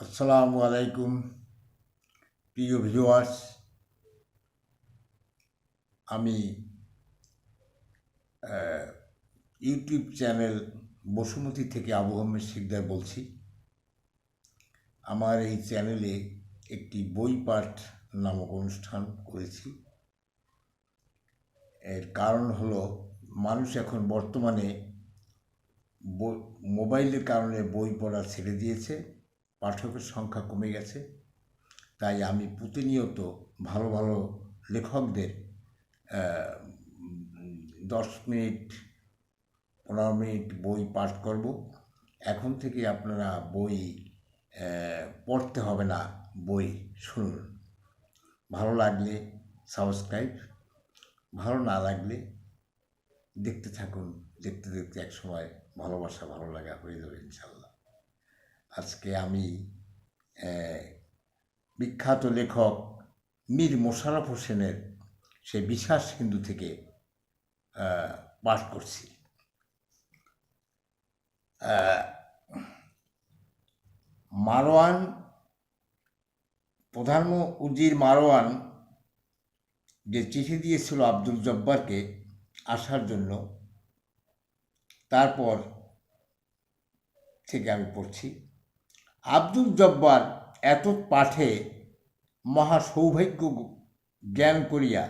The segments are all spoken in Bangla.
আসসালামু আলাইকুম প্রিয় ভিউয়ার্স। আমি ইউটিউব চ্যানেল বসুমতী থেকে আবু আহমেদ শিকদার বলছি। আমার এই চ্যানেলে একটি বই পাঠ নামক অনুষ্ঠান করেছি। এর কারণ হলো মানুষ এখন বর্তমানে মোবাইলের কারণে বই পড়া ছেড়ে দিয়েছে, পাঠকের সংখ্যা কমে গেছে। তাই আমি প্রতিনিয়ত ভালো ভালো লেখকদের 10 মিনিট 15 মিনিট বই পাঠ করব। এখন থেকে আপনারা বই পড়তে হবে না, বই শুনুন। ভালো লাগলে সাবস্ক্রাইব, ভালো না লাগলে দেখতে থাকুন। দেখতে দেখতে এক সময় ভালোবাসা ভালো লাগা হয়ে যাবে ইনশাল্লাহ। আজকে আমি বিখ্যাত লেখক মীর মোশাররফ হোসেনের সে বিশ্বাস হিন্দু থেকে পাঠ করছি। মারওয়ান, প্রধান উজির মারওয়ান যে চিঠি দিয়েছিল আব্দুল জব্বারকে আসার জন্য, তারপর থেকে আমি পড়ছি। আব্দুল জব্বার এত পাঠে মহা সৌভাগ্য জ্ঞান করিয়া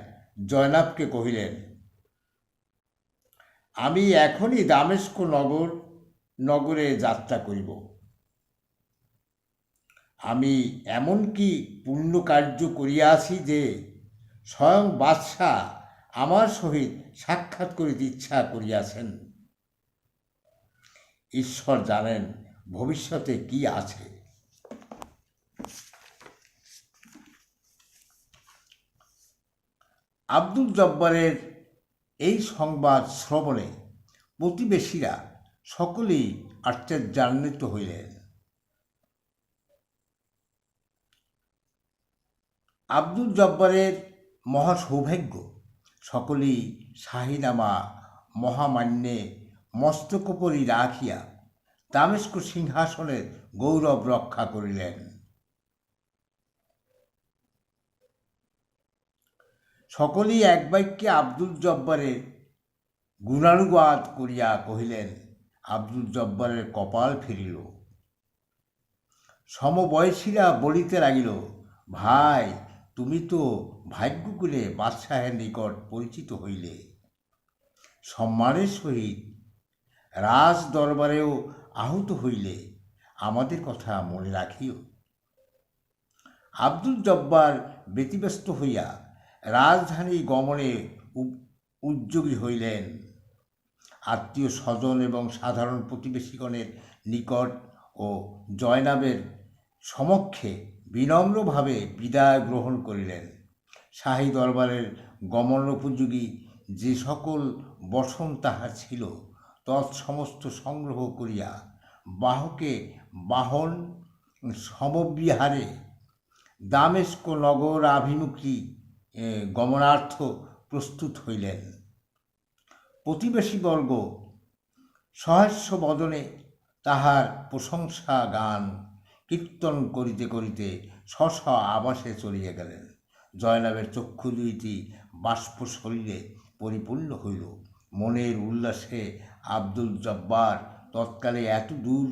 জয়নাবকে কহিলেন, আমি এখনই দামেস্ক নগরে যাত্রা করিব। আমি এমন কি পুণ্য কার্য করিয়াছি যে স্বয়ং বাদশাহ আমার সহিত সাক্ষাৎ করিতে ইচ্ছা করিয়াছেন। ঈশ্বর জানেন ভবিষ্যতে কি আছে। আব্দুল জব্বারের এই সংবাদ শ্রবণে প্রতিবেশীরা সকলেই আশ্চর্যান্বিত হইলেন। আব্দুল জব্বারের মহা সৌভাগ্য, সকলেই শাহিনামা মহামান্যে মস্তকোপরি রাখিয়া দামেস্ক সিংহাসনের গৌরব রক্ষা করিলেন। সকলেই এক বাক্যে আব্দুল জব্বারের গুণানুবাদ করিয়া কহিলেন, আব্দুল জব্বারের কপাল ফিরিল। সমবয়সীরা বলিতে লাগিল, ভাই তুমি তো ভাগ্যকুলে বাদশাহের নিকট পরিচিত হইলে, সম্মানের সহিত রাজ দরবারেও আহত হইলে আমাদের কথা মনে রাখিও। আব্দুল জব্বার ব্যতিব্যস্ত হইয়া রাজধানী গমনে উদ্যোগী হইলেন। আত্মীয় স্বজন এবং সাধারণ প্রতিবেশীগণের নিকট ও জয়নাবের সমক্ষে বিনম্রভাবে বিদায় গ্রহণ করিলেন। শাহী দরবারের গমনোপযোগী যে সকল বসন তাহার ছিল তৎসমস্ত সংগ্রহ করিয়া বাহকে বাহন সমবিহারে দামেস্ক নগরাভিমুখী গমনার্থ প্রস্তুত হইলেন। প্রতিবেশীবর্গ সহাস্য বদনে তাহার প্রশংসা গান কীর্তন করিতে করিতে স্ব আবাসে চলিয়া গেলেন। জয়নাবের চক্ষু দুইটি বাষ্প শরীরে পরিপূর্ণ হইল। মনের উল্লাসে আব্দুল জব্বার তৎকালে এত দূর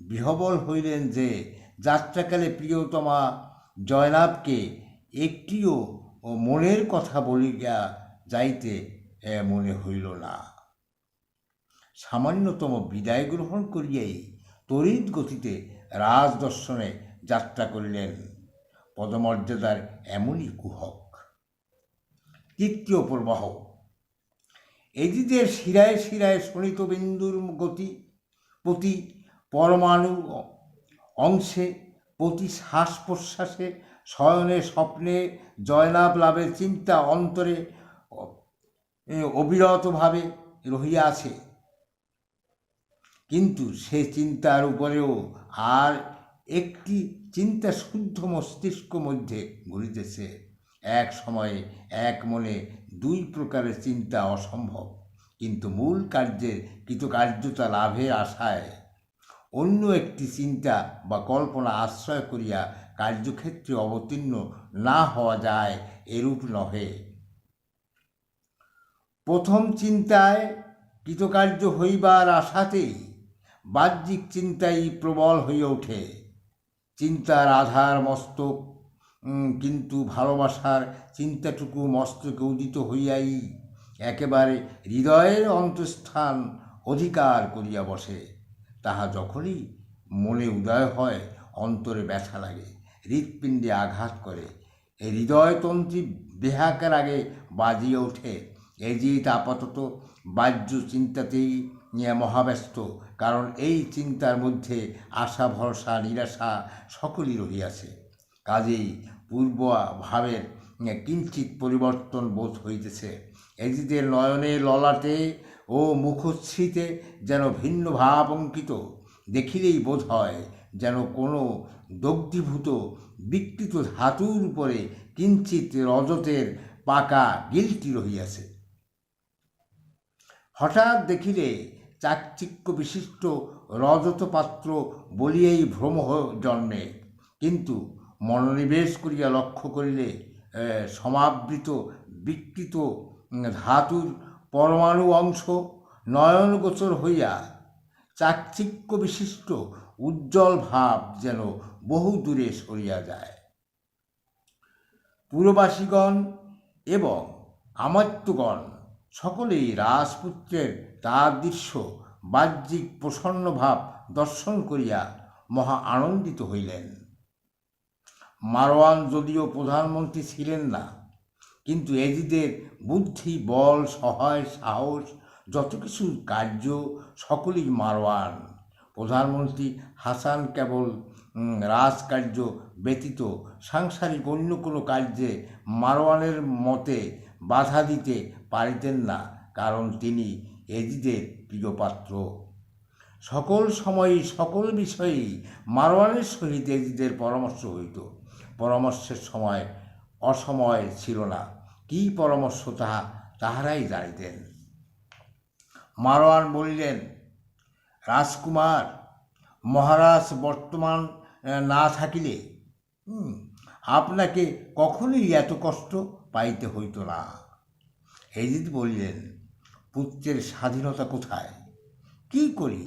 বিহবল হইলেন যে যাত্রাকালে প্রিয়তমা জয়নাবকে একটিও মনের কথা বলিয়া যাইতে মনে হইল না। সামান্যতম বিদায় গ্রহণ করিয়াই তড়িৎ গতিতে রাজদর্শনে যাত্রা করিলেন। পদমর্যাদার এমনই কুহক। তৃতীয় প্রবাহ। এদিদের শিরায় শিরায় শোণিত বিন্দুর গতি, প্রতি পরমাণু অংশে, প্রতি শ্বাস প্রশ্বাসে, শয়নে স্বপ্নে জয়লাভ লাভের চিন্তা অন্তরে অবিরতভাবে রহিয়াছে। কিন্তু সে চিন্তার উপরেও আর একটি চিন্তা শুদ্ধ মস্তিষ্ক মধ্যে ঘুরিতেছে। এক সময়ে এক মনে দুই প্রকারের চিন্তা অসম্ভব, কিন্তু মূল কার্যের কৃতকার্যতা লাভের আশায় অন্য একটি চিন্তা বা কল্পনা আশ্রয় করিয়া কার্যক্ষেত্রে অবতীর্ণ না হওয়া যায়, এরূপ নহে। প্রথম চিন্তায় কৃতকার্য হইবার আশাতেই বাহ্যিক চিন্তাই প্রবল হইয়া ওঠে। চিন্তার আধার মস্তক, কিন্তু ভালোবাসার চিন্তাটুকু মস্তকে উদিত হইয়াই একেবারে হৃদয়ের অন্তঃস্থান অধিকার করিয়া বসে। তাহা যখনই মনে উদয় হয়, অন্তরে ব্যথা লাগে, হৃৎপিণ্ডে আঘাত করে, এই হৃদয়তন্ত্রী বেহাকের আগে বাজিয়ে ওঠে। এজিৎ আপাতত বাহ্য চিন্তাতেই মহাব্যস্ত, কারণ এই চিন্তার মধ্যে আশা, ভরসা, নিরাশা সকলই রহিয়াছে। কাজেই পূর্বভাবের কিঞ্চিৎ পরিবর্তন বোধ হইতেছে। এজিদের নয়নে, ললাটে ও মুখশ্রীতে যেন ভিন্ন ভাব অঙ্কিত। দেখিলেই বোধ হয় যেন কোনো দগ্ধীভূত বিকৃত ধাতুর উপরে কিঞ্চিৎ রজতের পাকা গিলটি রহিয়াছে। হঠাৎ দেখিলে চাকচিক্য বিশিষ্ট রজত পাত্র বলিয়াই ভ্রম জন্মে, কিন্তু মনোনিবেশ করিয়া লক্ষ্য করিলে সমাবৃত বিকৃত ধাতুর পরমাণু অংশ নয়নগোচর হইয়া চাকচিক্য বিশিষ্ট উজ্জ্বল ভাব যেন বহু দূরে সরিয়া যায়। পুরবাসীগণ এবং আমাত্যগণ সকলেই রাজপুত্রের তাদৃশ্য বাহ্যিক প্রসন্ন ভাব দর্শন করিয়া মহা আনন্দিত হইলেন। মারওয়ান যদিও প্রধানমন্ত্রী ছিলেন না, কিন্তু এজিদের বুদ্ধি, বল, সহায়, সাহস, যত কিছু কার্য সকলেই মারওয়ান। প্রধানমন্ত্রী হাসান কেবল রাজকার্য ব্যতীত সাংসারিক অন্য কোনো কার্যে মারওয়ানের মতে বাধা দিতে পারিতেন না, কারণ তিনি এজিদের প্রিয়পাত্র। সকল সময়ই সকল বিষয়েই মারওয়ানের সহিত এজিদের পরামর্শ হইত। পরামর্শের সময় অসময় ছিল না। কী পরামর্শ তাহারাই জানিতেন। মারওয়ান বলিলেন, রাজকুমার, মহারাজ বর্তমান না থাকিলে আপনাকে কখনোই এত কষ্ট পাইতে হইত না। এজিদ বলিলেন, পুত্রের স্বাধীনতা কোথায়? কি করি?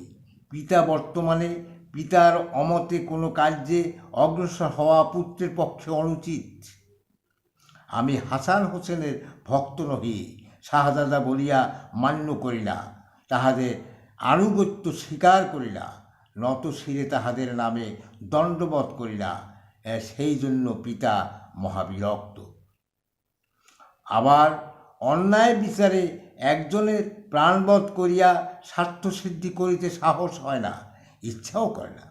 পিতা বর্তমানে, পিতার অমতে কোনো কার্যে অগ্রসর হওয়া পুত্রের পক্ষে অনুচিত। আমি হাসান হোসেনের ভক্ত নহি, শাহজাদা বলিয়া মান্য করি না, তাহাদের আনুগত্য স্বীকার করি না, নত শিরে তাহাদের নামে দণ্ডবধ করি না। সেই জন্য পিতা মহাবিরক্ত। আবার অন্যায় বিচারে একজনের প্রাণবধ করিয়া স্বার্থসিদ্ধি করিতে সাহস হয় না, ইচ্ছাও করে না।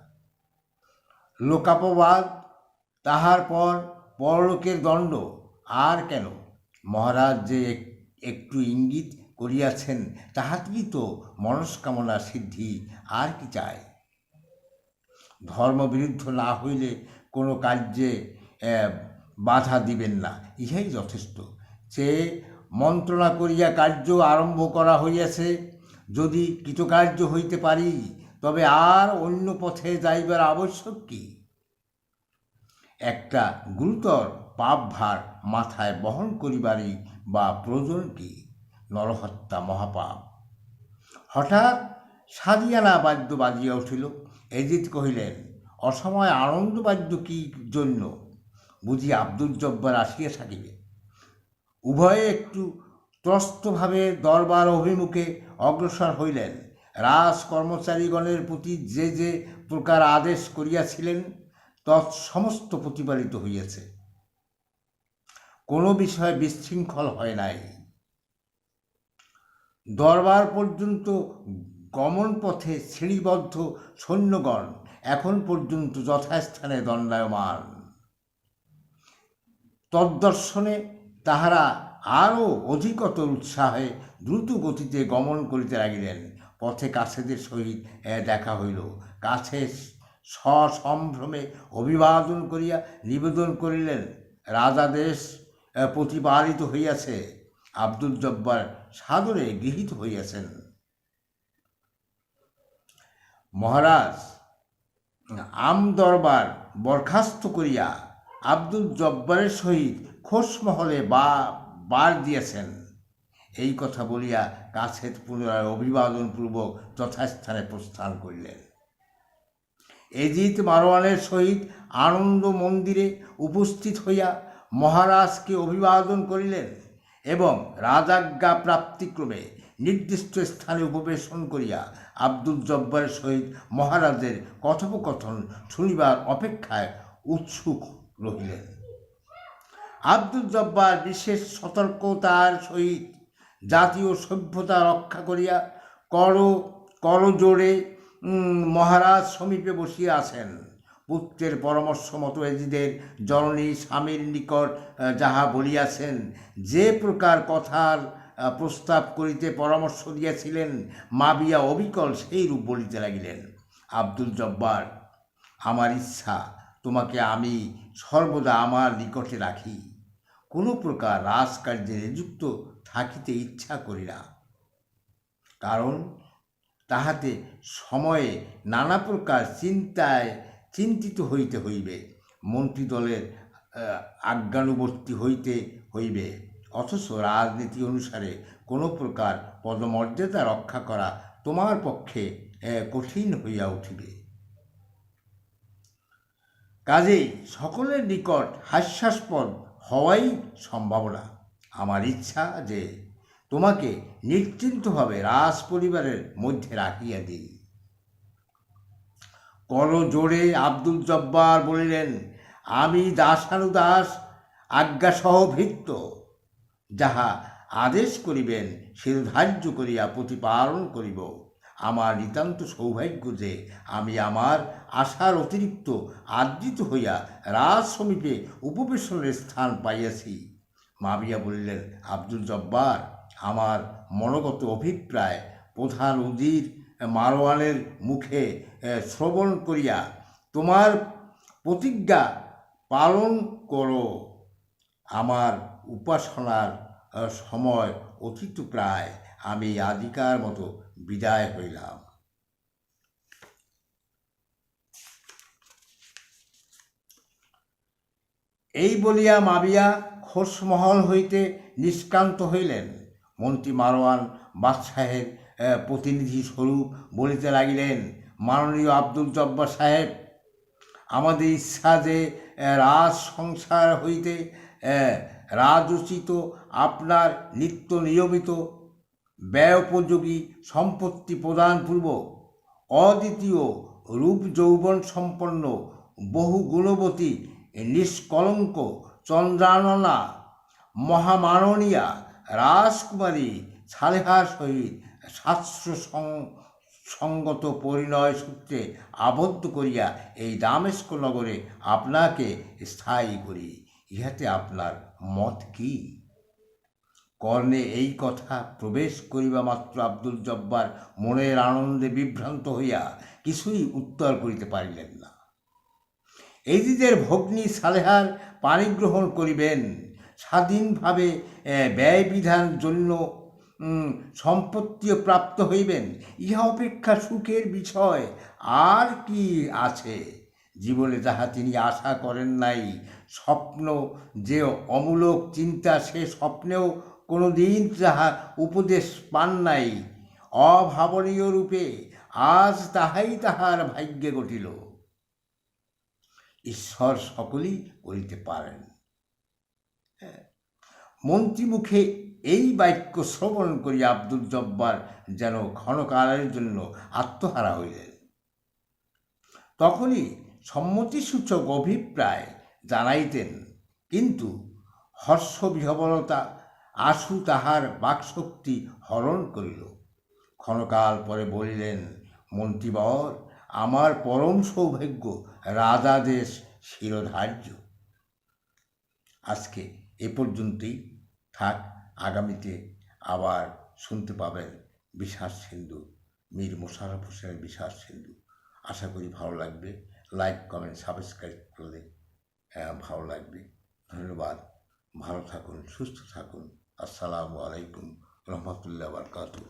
লোকাপবাদ, তাহার পর পরলোকের দণ্ড, আর কেন? মহারাজ যে একটু ইঙ্গিত করিয়াছেন, তাহাতেই তো মনস্কামনা সিদ্ধি, আর কি চায়? ধর্মবিরুদ্ধ না হইলে কোনো কার্যে বাধা দিবেন না, ইহাই যথেষ্ট। সে মন্ত্রণা করিয়া কার্য আরম্ভ করা হইয়াছে। যদি কৃতকার্য হইতে পারি, তবে আর অন্য পথে যাইবার আবশ্যক কি? একটা গুরুতর পাপভার মাথায় বহন করিবারই বা প্রয়োজন কি? নরহত্যা মহাপাপ। হঠাৎ সাদিয়ানা বাদ্য বাজিয়া উঠিল। এজিদ কহিলেন, অসময়ে আনন্দবাদ্য কি জন্য? বুঝি আব্দুল জব্বার আসিয়া থাকিবে। উভয়ে একটু ত্রস্তভাবে দরবার অভিমুখে অগ্রসর হইলেন। রাজকর্মচারীগণের প্রতি যে যে প্রকার আদেশ করিয়াছিলেন, তৎসমস্ত প্রতিপালিত হইয়াছে। কোনো বিষয়ে বিশৃঙ্খল হয় নাই। দরবার পর্যন্ত গমন পথে শ্রেণীবদ্ধ সৈন্যগণ এখন পর্যন্ত যথাস্থানে দণ্ডায়মান। তদ্দর্শনে তাহারা আরও অধিকতর উৎসাহে দ্রুত গতিতে গমন করিতে লাগিলেন। পথে কাছেদের সহিত দেখা হইল। কাছে সসম্ভ্রমে অভিবাদন করিয়া নিবেদন করিলেন, রাজাদেশ প্রতিপালিত হইয়াছে। আব্দুল জব্বার সাদরে গৃহীত হইয়াছেন। মহারাজ, আমদরবার বরখাস্ত করিয়া আব্দুল জব্বারের সহিত খোশমহলে বার দিয়েছেন। এই কথা বলিয়া কাছের পুনরায় অভিবাদনপূর্বক যথাস্থানে প্রস্থান করিলেন। এজিদ মারওয়ানের সহিত আনন্দ মন্দিরে উপস্থিত হইয়া মহারাজকে অভিবাদন করিলেন এবং রাজাজ্ঞা প্রাপ্তিক্রমে নির্দিষ্ট স্থানে উপবেশন করিয়া আব্দুল জব্বারের সহিত মহারাজের কথোপকথন শুনিবার অপেক্ষায় উৎসুক রহিলেন। আব্দুল জব্বার বিশেষ সতর্কতার সহিত জাতীয় সভ্যতা রক্ষা করিয়া করজোড়ে মহারাজ সমীপে বসিয়া আছেন। পুত্রের পরামর্শ মতো এজিদের জননী স্বামীর নিকট যাহা বলিয়াছেন, যে প্রকার কথার প্রস্তাব করিতে পরামর্শ দিয়াছিলেন, মাবিয়া অবিকল সেই রূপ বলিতে লাগিলেন। আব্দুল জব্বার, আমার ইচ্ছা তোমাকে আমি সর্বদা আমার নিকটে রাখি। কোনো প্রকার রাজকার্যে নিযুক্ত থাকিতে ইচ্ছা করি না, কারণ তাহাতে সময়ে নানা প্রকার চিন্তিত হইতে হইবে, মন্ত্রীদলের আজ্ঞানুবর্তী হইতে হইবে, অথচ রাজনীতি অনুসারে কোনো প্রকার পদমর্যাদা রক্ষা করা তোমার পক্ষে কঠিন হইয়া উঠিবে। কাজেই সকলের নিকট হাস্যাস্পদ হওয়াই সম্ভাবনা। আমার ইচ্ছা যে তোমাকে নিশ্চিন্তভাবে রাজ পরিবারের মধ্যে রাখিয়া দিই। করজোড়ে আব্দুল জব্বার বলিলেন, আমি দাসানুদাস আজ্ঞাসহ ভৃত্য, যাহা আদেশ করিবেন শিরোধার্য করিয়া প্রতিপালন করিব। আমার নিতান্ত সৌভাগ্য যে আমি আমার আশার অতিরিক্ত আদৃত হইয়া রাজ সমীপে উপবেশনের স্থান পাইয়াছি। মাবিয়া বলিলেন, আব্দুল জব্বার, আমার মনোগত অভিপ্রায় প্রধান উজির মারওয়ানের মুখে শ্রবণ করিয়া তোমার প্রতিজ্ঞা পালন করো। আমার উপাসনার সময় অতীত প্রায়, আমি আদিকার মতো বিদায় হইলাম। এই বলিয়া মাবিয়া খোশমহল হইতে নিষ্ক্রান্ত হইলেন। মন্ত্রী মারওয়ান বাদশাহের প্রতিনিধি স্বরূপ বলিতে লাগিলেন, মাননীয় আব্দুল জব্বার সাহেব, আমাদের ইচ্ছা যে রাজ সংসার হইতে রাজোচিত আপনার নিত্য নিয়মিত ব্যয়োপযোগী সম্পত্তি প্রদানপূর্বক অদ্বিতীয় রূপ যৌবন সম্পন্ন বহু গুণবতী নিষ্কলঙ্ক চন্দ্রাননা মহামাননীয়া রাজকুমারী সালেহার সহিত শাস্ত্র সঙ্গত পরিণয় সূত্রে আবদ্ধ করিয়া এই দামেস্ক নগরে আপনাকে স্থায়ী করি। ইহাতে আপনার মত কি? কর্ণে এই কথা প্রবেশ করিবা মাত্র আব্দুল জব্বার মনের আনন্দে বিভ্রান্ত হইয়া কিছুই উত্তর করিতে পারিলেন না। এজিদের ভগ্নী সালেহার পাণিগ্রহণ করিবেন, স্বাধীনভাবে ব্যয় বিধান জন্য সম্পত্তিও প্রাপ্ত হইবেন, ইহা অপেক্ষা সুখের বিষয় আর কি আছে? জীবনে যাহা তিনি আশা করেন নাই, স্বপ্ন যে অমূলক চিন্তা, সে স্বপ্নেও কোনো দিন যাহা উপদেশ পান নাই, অভাবনীয় রূপে আজ তাহাই তাহার ভাগ্যে ঘটিল। ঈশ্বর সকলেই করিতে পারেন। মন্ত্রীমুখে এই বাক্য শ্রবণ করিয়া আব্দুল জব্বার যেন ক্ষণকালের জন্য আত্মহারা হইলেন। তখনই সম্মতিসূচক অভিপ্রায় জানাইতেন, কিন্তু হর্ষবিহ্বলতা আশু তাহার বাকশক্তি হরণ করিল। ক্ষণকাল পরে বলিলেন, মন্ত্রীবর, আমার পরম সৌভাগ্য রাজাদেশ শিরোধার্য। আজকে এ পর্যন্তই থাক। আগামীতে আবার শুনতে পাবেন বিষাদ সিন্ধু, মীর মোশাররফ হোসেনের বিষাদ সিন্ধু। আশা করি ভালো লাগবে। লাইক, কমেন্ট, সাবস্ক্রাইব করলে ভালো লাগবে। ধন্যবাদ। ভালো থাকুন, সুস্থ থাকুন। আসসালামু আলাইকুম রহমতুল্লাহ বারকাতুহু।